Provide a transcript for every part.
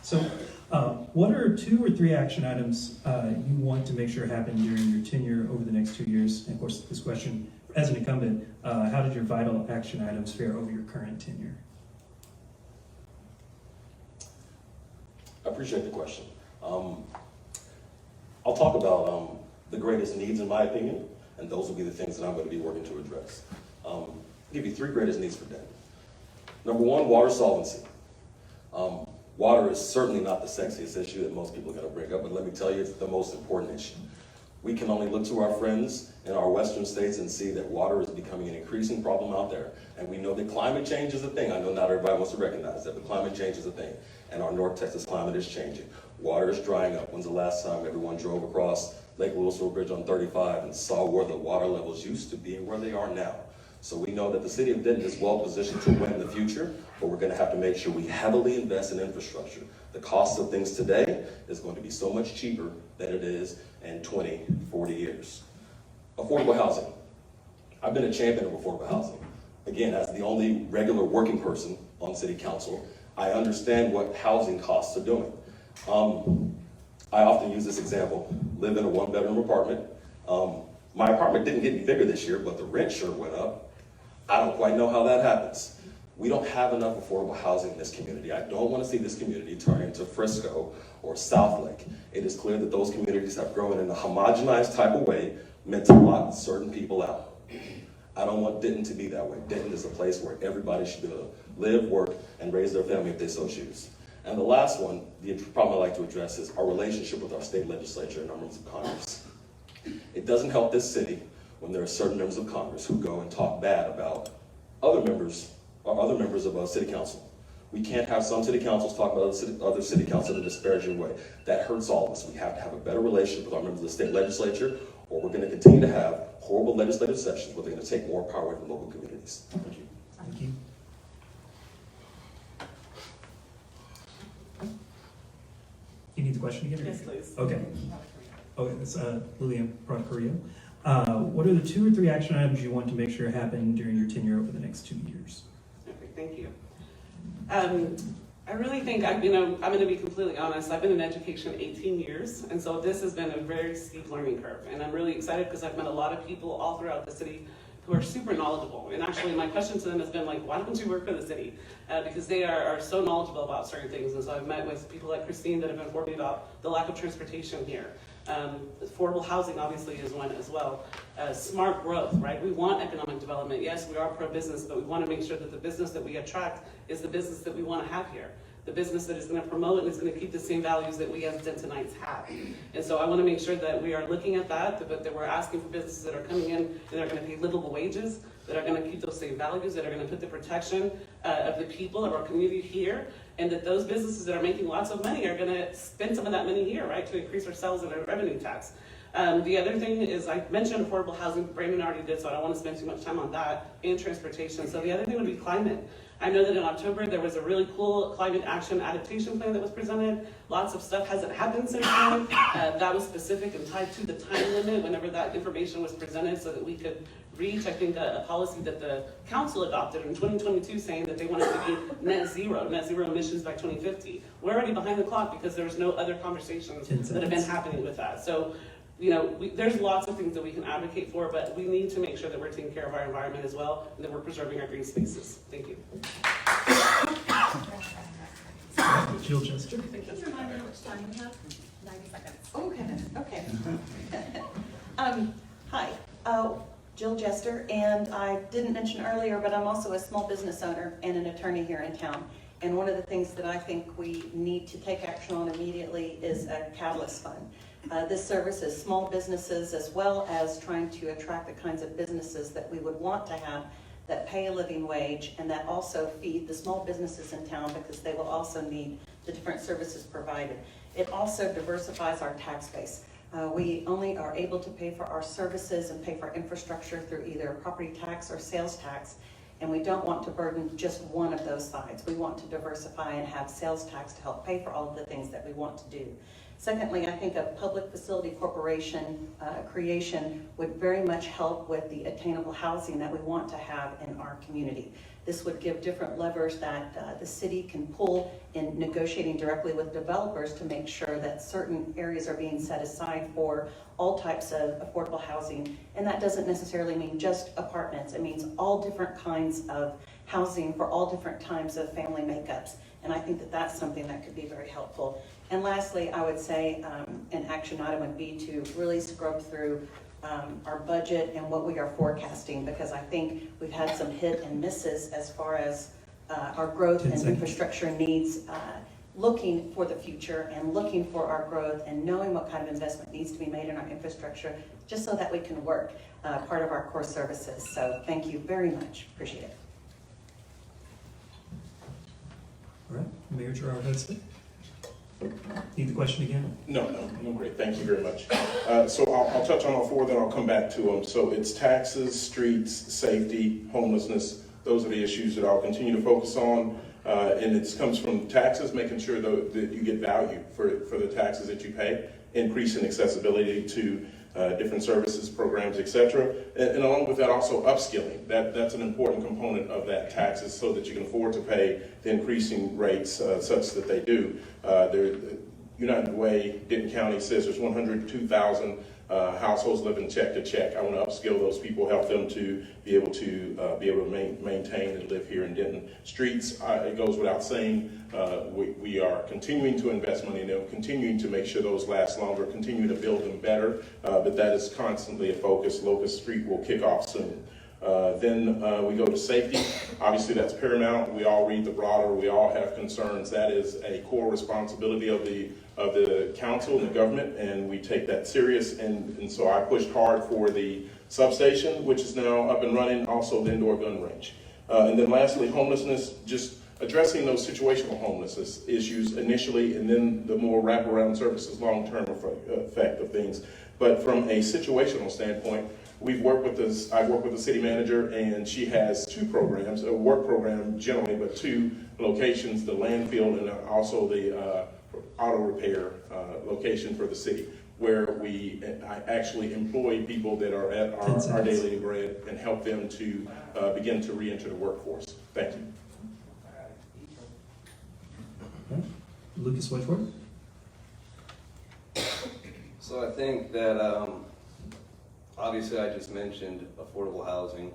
So, what are 2 or 3 action items you want to make sure happen during your tenure over the next 2 years? And of course, this question, as an incumbent, how did your vital action items fare over your current tenure? I appreciate the question. I'll talk about the greatest needs in my opinion, and those will be the things that I'm going to be working to address. I'll give you 3 greatest needs for Denton. Number 1, water solvency. Water is certainly not the sexiest issue that most people are going to bring up, but let me tell you, it's the most important issue. We can only look to our friends in our western states and see that water is becoming an increasing problem out there. And we know that climate change is a thing. I know not everybody wants to recognize that, but climate change is a thing. And our North Texas climate is changing. Water is drying up. When's the last time everyone drove across Lake Louisville Bridge on 35 and saw where the water levels used to be and where they are now? So we know that the city of Denton is well positioned to win in the future, but we're going to have to make sure we heavily invest in infrastructure. The cost of things today is going to be so much cheaper than it is in 20, 40 years. Affordable housing. I've been a champion of affordable housing. Again, as the only regular working person on city council, I understand what housing costs are doing. I often use this example, live in a 1-bedroom apartment. My apartment didn't get any bigger this year, but the rent sure went up. I don't quite know how that happens. We don't have enough affordable housing in this community. I don't want to see this community turn into Frisco or Southlake. It is clear that those communities have grown in a homogenized type of way meant to lock certain people out. I don't want Denton to be that way. Denton is a place where everybody should be able to live, work, and raise their family if they so choose. And the last one, the problem I'd like to address is our relationship with our state legislature and our members of Congress. It doesn't help this city when there are certain members of Congress who go and talk bad about other members of city council. We can't have some city councils talk about other city councils in a disparaging way. That hurts all of us. We have to have a better relationship with our members of the state legislature, or we're going to continue to have horrible legislative sessions where they're going to take more power away from local communities. Thank you. Thank you. You need the question again? Yes, please. Okay. Okay, it's Lilyan from Carrillo. What are the 2 or 3 action items you want to make sure happen during your tenure over the next 2 years? Okay, thank you. I really think, I'm going to be completely honest, I've been in education 18 years, and so this has been a very steep learning curve, and I'm really excited because I've met a lot of people all throughout the city who are super knowledgeable, and actually my question to them has been like, why don't you work for the city? Because they are so knowledgeable about certain things, and so I've met with people like Christine that have informed me about the lack of transportation here. Affordable housing obviously is one as well. Smart growth, right? We want economic development. Yes, we are pro-business, but we want to make sure that the business that we attract is the business that we want to have here. The business that is going to promote and is going to keep the same values that we as Dentonites have. And so I want to make sure that we are looking at that, but that we're asking for businesses that are coming in and are going to pay livable wages, that are going to keep those same values, that are going to put the protection of the people of our community here, and that those businesses that are making lots of money are going to spend some of that money here, right, to increase our sales and our revenue tax. The other thing is, I mentioned affordable housing, Brandon already did, so I don't want to spend too much time on that, and transportation. So the other thing would be climate. I know that in October there was a really cool climate action adaptation plan that was presented. Lots of stuff hasn't happened since then. That was specific and tied to the time limit whenever that information was presented so that we could reach, I think, a policy that the council adopted in 2022 saying that they wanted to be net zero emissions by 2050. We're already behind the clock because there's no other conversations that have been happening with that. So, there's lots of things that we can advocate for, but we need to make sure that we're taking care of our environment as well and that we're preserving our green spaces. Thank you. Jill Jester. Can you remind me how much time we have? 90 seconds. Oh, goodness. Okay. Hi, Jill Jester, and I didn't mention earlier, but I'm also a small business owner and an attorney here in town. And one of the things that I think we need to take action on immediately is a catalyst fund. This services small businesses as well as trying to attract the kinds of businesses that we would want to have that pay a living wage and that also feed the small businesses in town because they will also need the different services provided. It also diversifies our tax base. We only are able to pay for our services and pay for infrastructure through either property tax or sales tax, and we don't want to burden just one of those sides. We want to diversify and have sales tax to help pay for all of the things that we want to do. Secondly, I think a public facility corporation creation would very much help with the attainable housing that we want to have in our community. This would give different levers that the city can pull in negotiating directly with developers to make sure that certain areas are being set aside for all types of affordable housing. And that doesn't necessarily mean just apartments. It means all different kinds of housing for all different types of family makeups. And I think that that's something that could be very helpful. And lastly, I would say an action item would be to really scrub through our budget and what we are forecasting, because I think we've had some hit and misses as far as our growth and infrastructure needs, looking for the future and looking for our growth and knowing what kind of investment needs to be made in our infrastructure, just so that we can work part of our core services. So thank you very much. Appreciate it. All right, Mayor Gerard Hudspeth. Need the question again? No, great. Thank you very much. So I'll touch on all four, then I'll come back to them. So it's taxes, streets, safety, homelessness. Those are the issues that I'll continue to focus on. And it comes from taxes, making sure that you get value for the taxes that you pay, increasing accessibility to different services, programs, etc. And along with that, also upskilling. That's an important component of that taxes, so that you can afford to pay the increasing rates such that they do. United Way, Denton County says there's 102,000 households living check to check. I want to upskill those people, help them to be able to maintain and live here in Denton. Streets, it goes without saying, we are continuing to invest money in them, continuing to make sure those last longer, continuing to build them better, but that is constantly a focus. Locust Street will kick off soon. Then we go to safety. Obviously, that's paramount. We all read the broader. We all have concerns. That is a core responsibility of the council and the government, and we take that serious. And so I pushed hard for the substation, which is now up and running. Also, the indoor gun range. And then lastly, homelessness. Just addressing those situational homelessness issues initially, and then the more wraparound services, long-term effect of things. But from a situational standpoint, I've worked with the city manager, and she has two programs, a work program generally, but two locations, the landfill and also the auto repair location for the city, where I actually employ people that are at our daily bread and help them to begin to re-enter the workforce. Thank you. Okay. Lucas Wedgeworth. So I think that obviously I just mentioned affordable housing.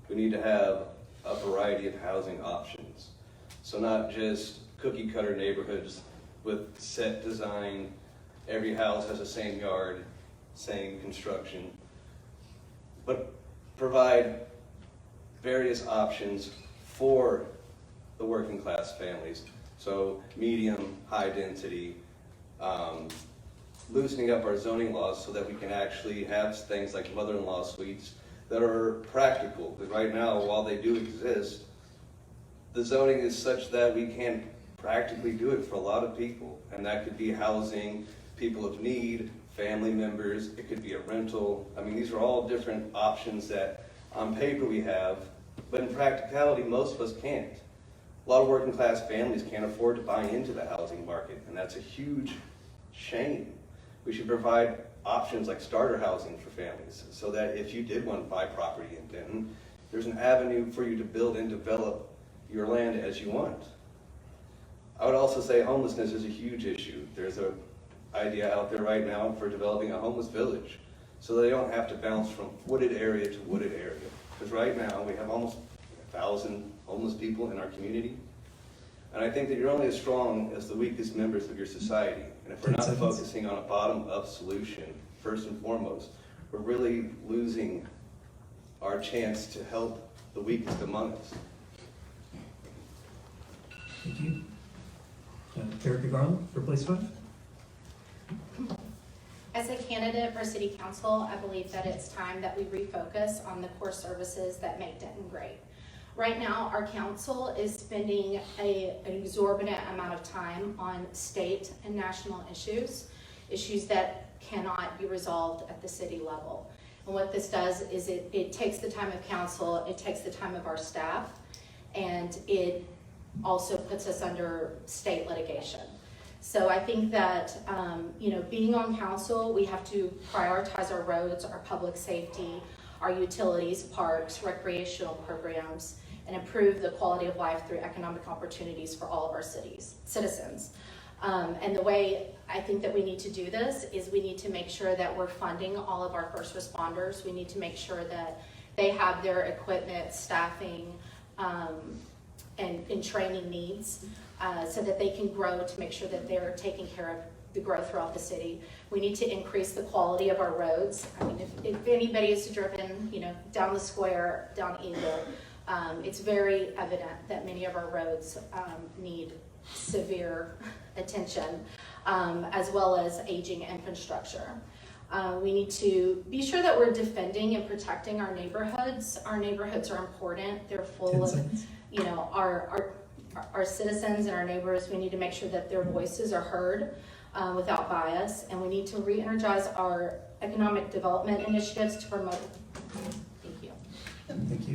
We need to have a variety of housing options. So not just cookie cutter neighborhoods with set design, every house has the same yard, same construction, but provide various options for the working class families. So medium, high density, loosening up our zoning laws so that we can actually have things like mother-in-law suites that are practical. Because right now, while they do exist, the zoning is such that we can't practically do it for a lot of people. And that could be housing people of need, family members, it could be a rental. I mean, these are all different options that on paper we have, but in practicality, most of us can't. A lot of working class families can't afford to buy into the housing market, and that's a huge shame. We should provide options like starter housing for families, so that if you did want to buy property in Denton, there's an avenue for you to build and develop your land as you want. I would also say homelessness is a huge issue. There's an idea out there right now for developing a homeless village, so they don't have to bounce from wooded area to wooded area. Because right now we have almost 1,000 homeless people in our community. And I think that you're only as strong as the weakest members of your society. And if we're not focusing on a bottom-up solution, first and foremost, we're really losing our chance to help the weakest among us. Thank you. Erica Garland for place 5. As a candidate for city council, I believe that it's time that we refocus on the core services that make Denton great. Right now, our council is spending an exorbitant amount of time on state and national issues that cannot be resolved at the city level. And what this does is it takes the time of council, it takes the time of our staff, and it also puts us under state litigation. So I think that, being on council, we have to prioritize our roads, our public safety, our utilities, parks, recreational programs, and improve the quality of life through economic opportunities for all of our citizens. And the way I think that we need to do this is we need to make sure that we're funding all of our first responders. We need to make sure that they have their equipment, staffing, and training needs so that they can grow, to make sure that they're taking care of the growth throughout the city. We need to increase the quality of our roads. I mean, if anybody has driven, down the square, down Eagle, it's very evident that many of our roads need severe attention, as well as aging infrastructure. We need to be sure that we're defending and protecting our neighborhoods. Our neighborhoods are important. They're full 10 of, seconds. our citizens and our neighbors. We need to make sure that their voices are heard without bias, and we need to re-energize our economic development initiatives to promote. Thank you. Thank you.